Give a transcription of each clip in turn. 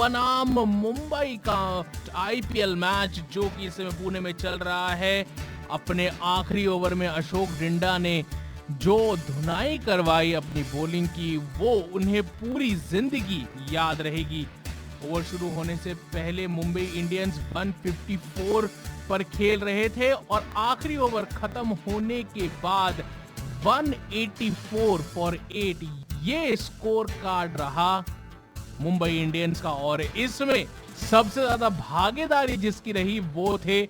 बनाम मुंबई का IPL match जो कि इस समय पुणे में चल रहा है। अपने आखिरी ओवर में अशोक डिंडा ने जो धुनाई करवाई अपनी बॉलिंग की, वो उन्हें पूरी जिंदगी याद रहेगी। ओवर शुरू होने से पहले मुंबई इंडियंस 154 पर खेल रहे थे और आखिरी ओवर खत्म होने के बाद 184 फॉर 8 ये स्कोर कार्ड रहा मुंबई इंडियंस का। और इसमें सबसे ज्यादा भागीदारी जिसकी रही वो थे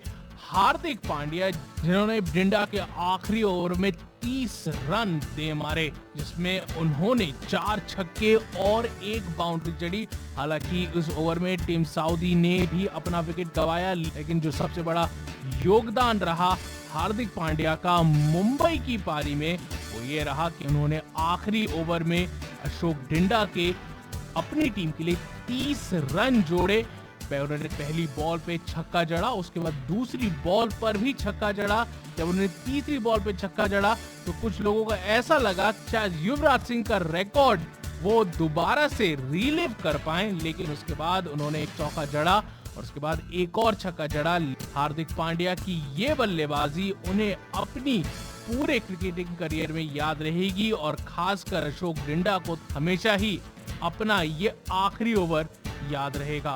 हार्दिक पांड्या, जिन्होंने डिंडा के आखिरी ओवर में 30 रन दे मारे, जिसमें उन्होंने 4 छक्के और 1 बाउंड्री जड़ी। हालांकि उस ओवर में टीम सऊदी ने भी अपना विकेट गंवाया, लेकिन जो सबसे बड़ा योगदान रहा हार्दिक पांड्या का मुंबई की पारी में वो ये रहा कि उन्होंने आखिरी ओवर में अशोक डिंडा के अपनी टीम के लिए 30 रन जोड़े। उन्होंने पहली बॉल पे छक्का जड़ा, उसके बाद दूसरी बॉल पर भी छक्का जड़ा। जब उन्होंने तीसरी बॉल पे छक्का जड़ा तो कुछ लोगों को ऐसा लगा शायद युवराज सिंह का रिकॉर्ड वो दोबारा से रीलिव कर पाए, लेकिन उसके बाद उन्होंने एक चौका जड़ा और उसके बाद एक और छक्का जड़ा। हार्दिक पांड्या की ये बल्लेबाजी उन्हें अपनी पूरे क्रिकेटिंग करियर में याद रहेगी और खासकर अशोक डिंडा को हमेशा ही अपना ये आखिरी ओवर याद रहेगा।